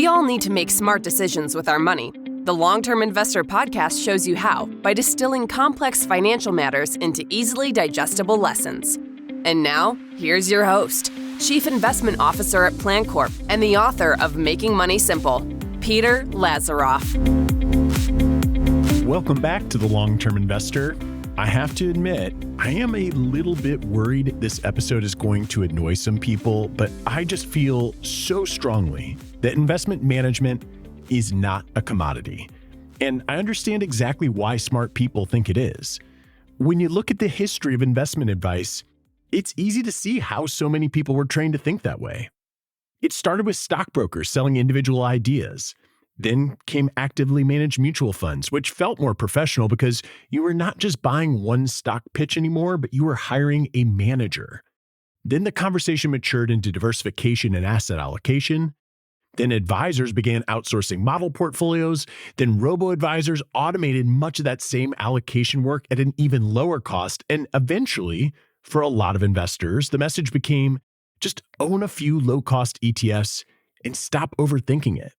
all need to make smart decisions with our money. The Long-Term Investor podcast shows you how by distilling complex financial matters into easily digestible lessons. And now, here's your host, Chief Investment Officer at PlanCorp and the author of Making Money Simple, Peter Lazaroff. Welcome back to The Long-Term Investor. I have to admit, I am a little bit worried this episode is going to annoy some people, but I just feel so strongly that investment management is not a commodity. And I understand exactly why smart people think it is. When you look at the history of investment advice, it's easy to see how so many people were trained to think that way. It started with stockbrokers selling individual ideas. Then came actively managed mutual funds, which felt more professional because you were not just buying one stock pitch anymore, but you were hiring a manager. Then the conversation matured into diversification and asset allocation. Then advisors began outsourcing model portfolios. Then robo-advisors automated much of that same allocation work at an even lower cost. And eventually, for a lot of investors, the message became just own a few low-cost ETFs and stop overthinking it.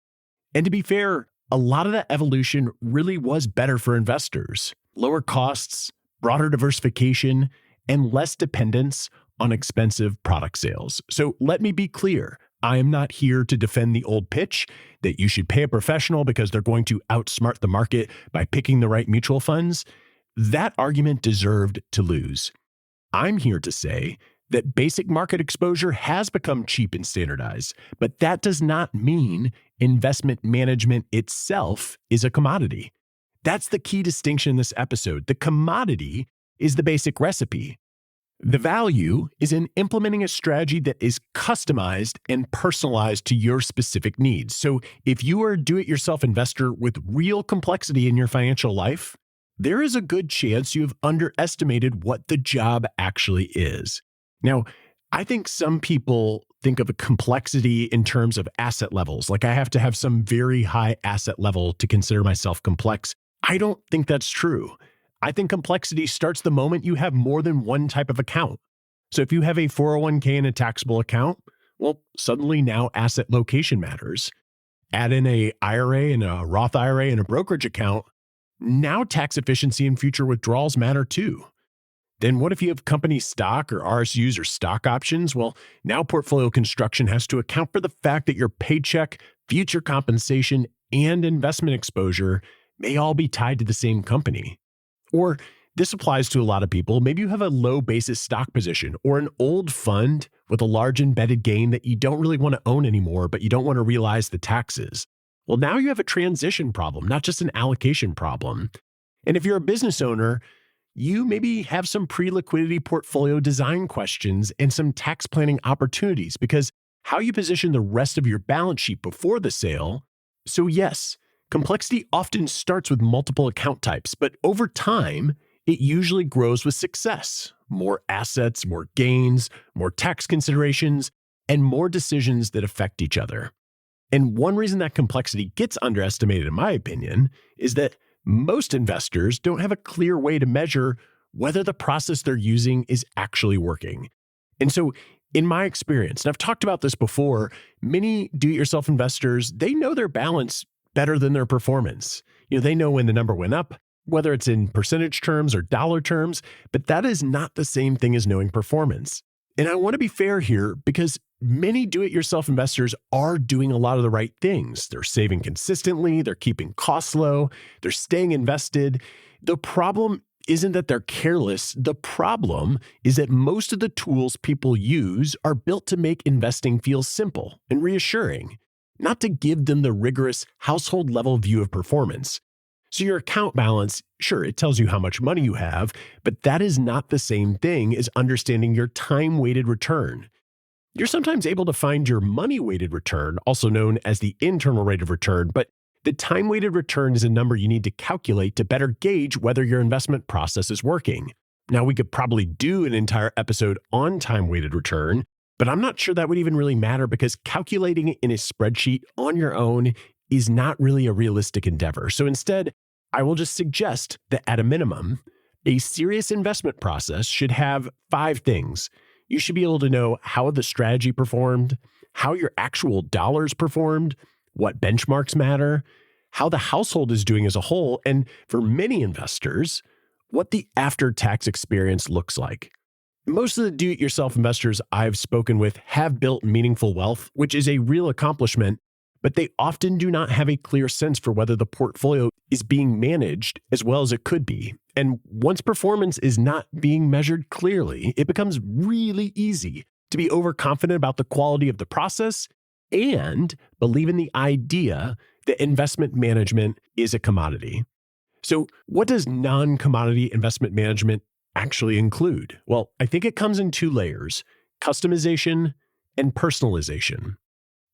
And to be fair, a lot of that evolution really was better for investors. Lower costs, broader diversification, and less dependence on expensive product sales. So let me be clear. I am not here to defend the old pitch that you should pay a professional because they're going to outsmart the market by picking the right mutual funds. That argument deserved to lose. I'm here to say that basic market exposure has become cheap and standardized, but that does not mean investment management itself is a commodity. That's the key distinction in this episode. The commodity is the basic recipe. The value is in implementing a strategy that is customized and personalized to your specific needs. So if you are a do-it-yourself investor with real complexity in your financial life, there is a good chance you have underestimated what the job actually is. Now, I think some people think of a complexity in terms of asset levels, like I have to have some very high asset level to consider myself complex. I don't think that's true. I think complexity starts the moment you have more than one type of account. So if you have a 401k and a taxable account, well, suddenly now asset location matters. Add in a IRA and a Roth IRA and a brokerage account, now tax efficiency and future withdrawals matter too. Then what if you have company stock or RSUs or stock options? Well, now portfolio construction has to account for the fact that your paycheck, future compensation, and investment exposure may all be tied to the same company. Or this applies to a lot of people. Maybe you have a low basis stock position or an old fund with a large embedded gain that you don't really want to own anymore, but you don't want to realize the taxes. Well, now you have a transition problem, not just an allocation problem. And if you're a business owner, you maybe have some pre-liquidity portfolio design questions and some tax planning opportunities because how you position the rest of your balance sheet before the sale. So yes, complexity often starts with multiple account types, but over time, it usually grows with success. More assets, more gains, more tax considerations, and more decisions that affect each other. And one reason that complexity gets underestimated, in my opinion, is that most investors don't have a clear way to measure whether the process they're using is actually working. And so in my experience, and I've talked about this before, many do-it-yourself investors, they know their balance better than their performance. They know when the number went up, whether it's in percentage terms or dollar terms, but that is not the same thing as knowing performance. And I want to be fair here because many do-it-yourself investors are doing a lot of the right things. They're saving consistently, they're keeping costs low, they're staying invested. The problem isn't that they're careless. The problem is that most of the tools people use are built to make investing feel simple and reassuring, not to give them the rigorous household level view of performance. So your account balance, sure, it tells you how much money you have, but that is not the same thing as understanding your time-weighted return. You're sometimes able to find your money-weighted return, also known as the internal rate of return, but the time-weighted return is a number you need to calculate to better gauge whether your investment process is working. Now, we could probably do an entire episode on time-weighted return, but I'm not sure that would even really matter because calculating it in a spreadsheet on your own is not really a realistic endeavor. So instead, I will just suggest that at a minimum, a serious investment process should have 5 things. You should be able to know how the strategy performed, how your actual dollars performed, what benchmarks matter, how the household is doing as a whole, and for many investors, what the after-tax experience looks like. Most of the do-it-yourself investors I've spoken with have built meaningful wealth, which is a real accomplishment, but they often do not have a clear sense for whether the portfolio is being managed as well as it could be. And once performance is not being measured clearly, it becomes really easy to be overconfident about the quality of the process and believe in the idea that investment management is a commodity. So what does non-commodity investment management actually include? Well, I think it comes in two layers: customization and personalization.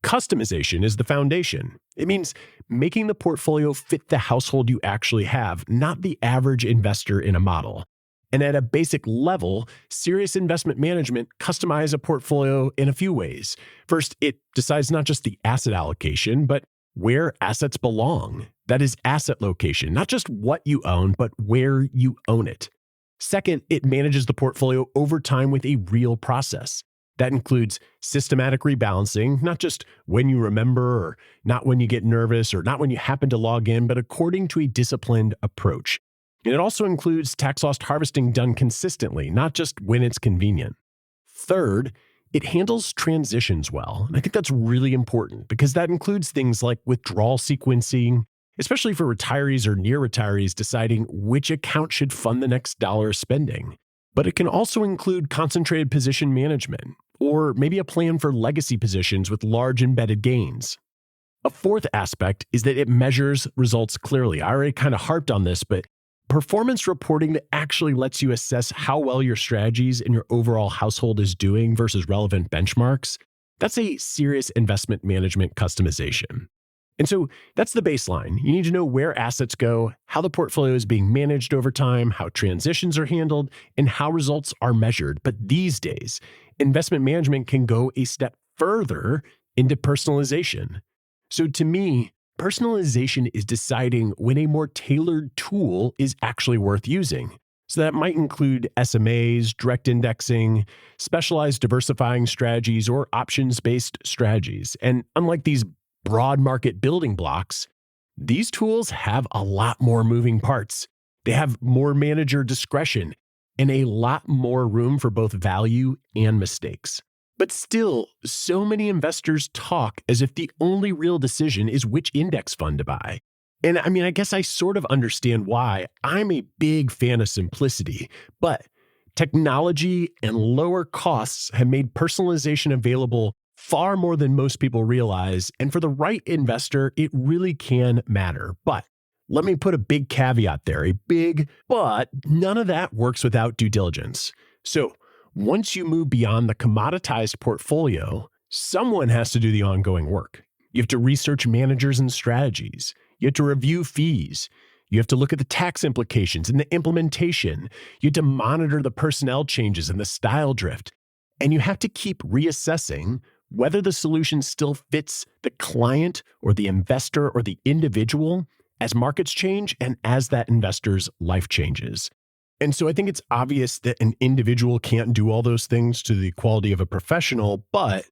Customization is the foundation. It means making the portfolio fit the household you actually have, not the average investor in a model. And at a basic level, serious investment management customizes a portfolio in a few ways. First, it decides not just the asset allocation, but where assets belong. That is asset location, not just what you own, but where you own it. Second, it manages the portfolio over time with a real process. That includes systematic rebalancing, not just when you remember or not when you get nervous or not when you happen to log in, but according to a disciplined approach. And it also includes tax loss harvesting done consistently, not just when it's convenient. Third, it handles transitions well. And I think that's really important because that includes things like withdrawal sequencing, especially for retirees or near retirees deciding which account should fund the next dollar of spending. But it can also include concentrated position management, or maybe a plan for legacy positions with large embedded gains. A fourth aspect is that it measures results clearly. I already kind of harped on this, but performance reporting that actually lets you assess how well your strategies and your overall household is doing versus relevant benchmarks, that's a serious investment management customization. And so that's the baseline. You need to know where assets go, how the portfolio is being managed over time, how transitions are handled, and how results are measured. But these days, investment management can go a step further into personalization. So to me, personalization is deciding when a more tailored tool is actually worth using. So that might include SMAs, direct indexing, specialized diversifying strategies, or options-based strategies. And unlike these broad market building blocks, these tools have a lot more moving parts. They have more manager discretion and a lot more room for both value and mistakes. But still, so many investors talk as if the only real decision is which index fund to buy. And I guess I sort of understand why. I'm a big fan of simplicity, but technology and lower costs have made personalization available far more than most people realize, and for the right investor, it really can matter. But let me put a big caveat there, but none of that works without due diligence. So once you move beyond the commoditized portfolio, someone has to do the ongoing work. You have to research managers and strategies. You have to review fees. You have to look at the tax implications and the implementation. You have to monitor the personnel changes and the style drift. And you have to keep reassessing whether the solution still fits the client or the investor or the individual as markets change and as that investor's life changes. And so I think it's obvious that an individual can't do all those things to the quality of a professional, but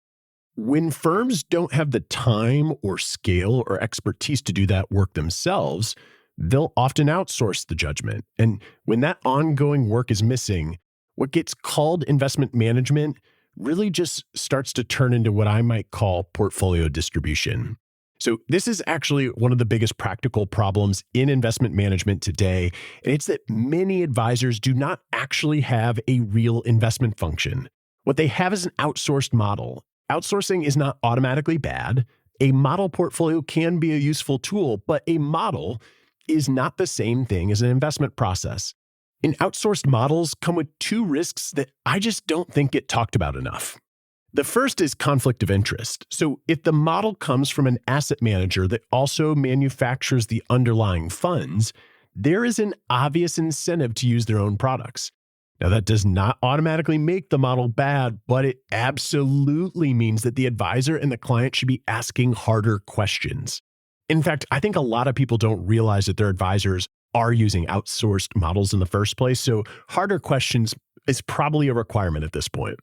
when firms don't have the time or scale or expertise to do that work themselves, they'll often outsource the judgment. And when that ongoing work is missing, what gets called investment management really just starts to turn into what I might call portfolio distribution. So this is actually one of the biggest practical problems in investment management today, and it's that many advisors do not actually have a real investment function. What they have is an outsourced model. Outsourcing is not automatically bad. A model portfolio can be a useful tool, but a model is not the same thing as an investment process. And outsourced models come with two risks that I just don't think get talked about enough. The first is conflict of interest. So if the model comes from an asset manager that also manufactures the underlying funds, there is an obvious incentive to use their own products. Now, that does not automatically make the model bad, but it absolutely means that the advisor and the client should be asking harder questions. In fact, I think a lot of people don't realize that their advisors are using outsourced models in the first place, so harder questions is probably a requirement at this point.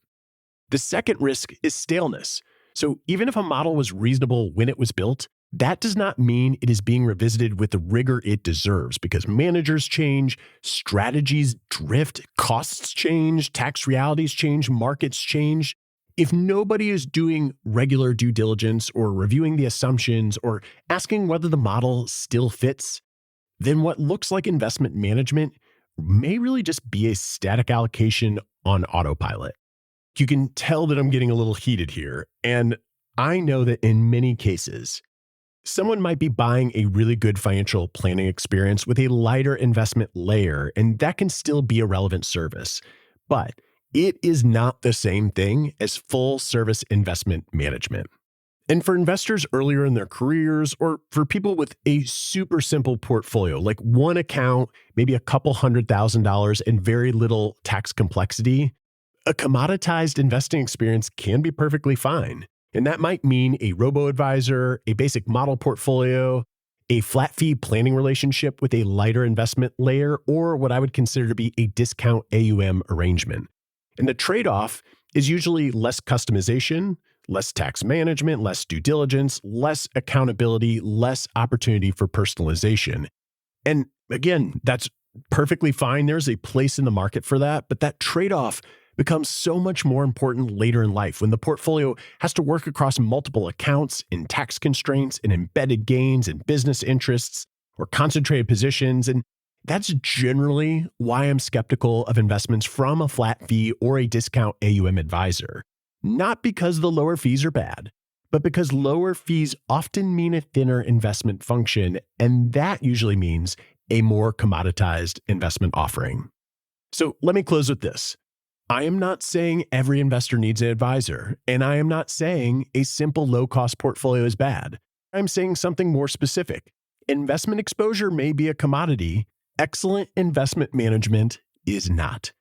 The second risk is staleness. So even if a model was reasonable when it was built, that does not mean it is being revisited with the rigor it deserves, because managers change, strategies drift, costs change, tax realities change, markets change. If nobody is doing regular due diligence or reviewing the assumptions or asking whether the model still fits, then what looks like investment management may really just be a static allocation on autopilot. You can tell that I'm getting a little heated here, and I know that in many cases, someone might be buying a really good financial planning experience with a lighter investment layer, and that can still be a relevant service. But it is not the same thing as full-service investment management. And for investors earlier in their careers, or for people with a super simple portfolio, like one account, maybe a couple $100,000 and very little tax complexity, a commoditized investing experience can be perfectly fine. And that might mean a robo-advisor, a basic model portfolio, a flat fee planning relationship with a lighter investment layer, or what I would consider to be a discount AUM arrangement. And the trade-off is usually less customization, less tax management, less due diligence, less accountability, less opportunity for personalization. And again, that's perfectly fine. There's a place in the market for that, but that trade-off becomes so much more important later in life when the portfolio has to work across multiple accounts and tax constraints and embedded gains and business interests or concentrated positions. And that's generally why I'm skeptical of investments from a flat fee or a discount AUM advisor. Not because the lower fees are bad, but because lower fees often mean a thinner investment function, and that usually means a more commoditized investment offering. So let me close with this. I am not saying every investor needs an advisor, and I am not saying a simple low-cost portfolio is bad. I'm saying something more specific. Investment exposure may be a commodity. Excellent investment management is not.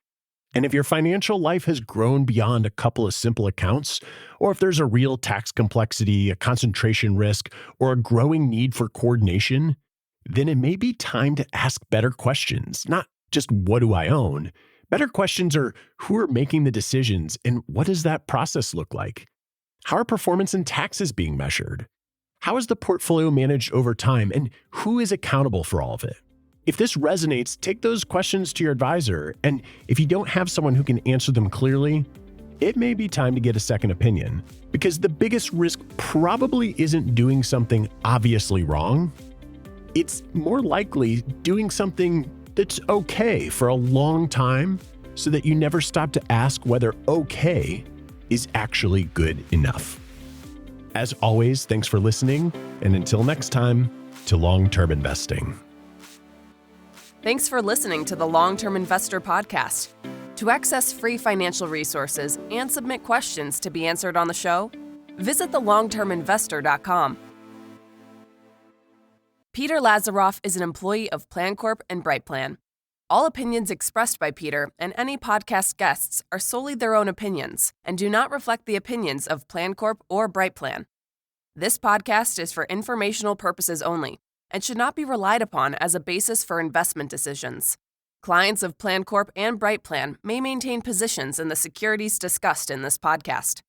And if your financial life has grown beyond a couple of simple accounts, or if there's a real tax complexity, a concentration risk, or a growing need for coordination, then it may be time to ask better questions, not just what do I own? Better questions are who are making the decisions and what does that process look like? How are performance and taxes being measured? How is the portfolio managed over time, and who is accountable for all of it? If this resonates, take those questions to your advisor, and if you don't have someone who can answer them clearly, it may be time to get a second opinion, because the biggest risk probably isn't doing something obviously wrong. It's more likely doing something that's okay for a long time so that you never stop to ask whether okay is actually good enough. As always, thanks for listening, and until next time, to long-term investing. Thanks for listening to the Long-Term Investor Podcast. To access free financial resources and submit questions to be answered on the show, visit thelongterminvestor.com. Peter Lazaroff is an employee of PlanCorp and BrightPlan. All opinions expressed by Peter and any podcast guests are solely their own opinions and do not reflect the opinions of PlanCorp or BrightPlan. This podcast is for informational purposes only and should not be relied upon as a basis for investment decisions. Clients of PlanCorp and BrightPlan may maintain positions in the securities discussed in this podcast.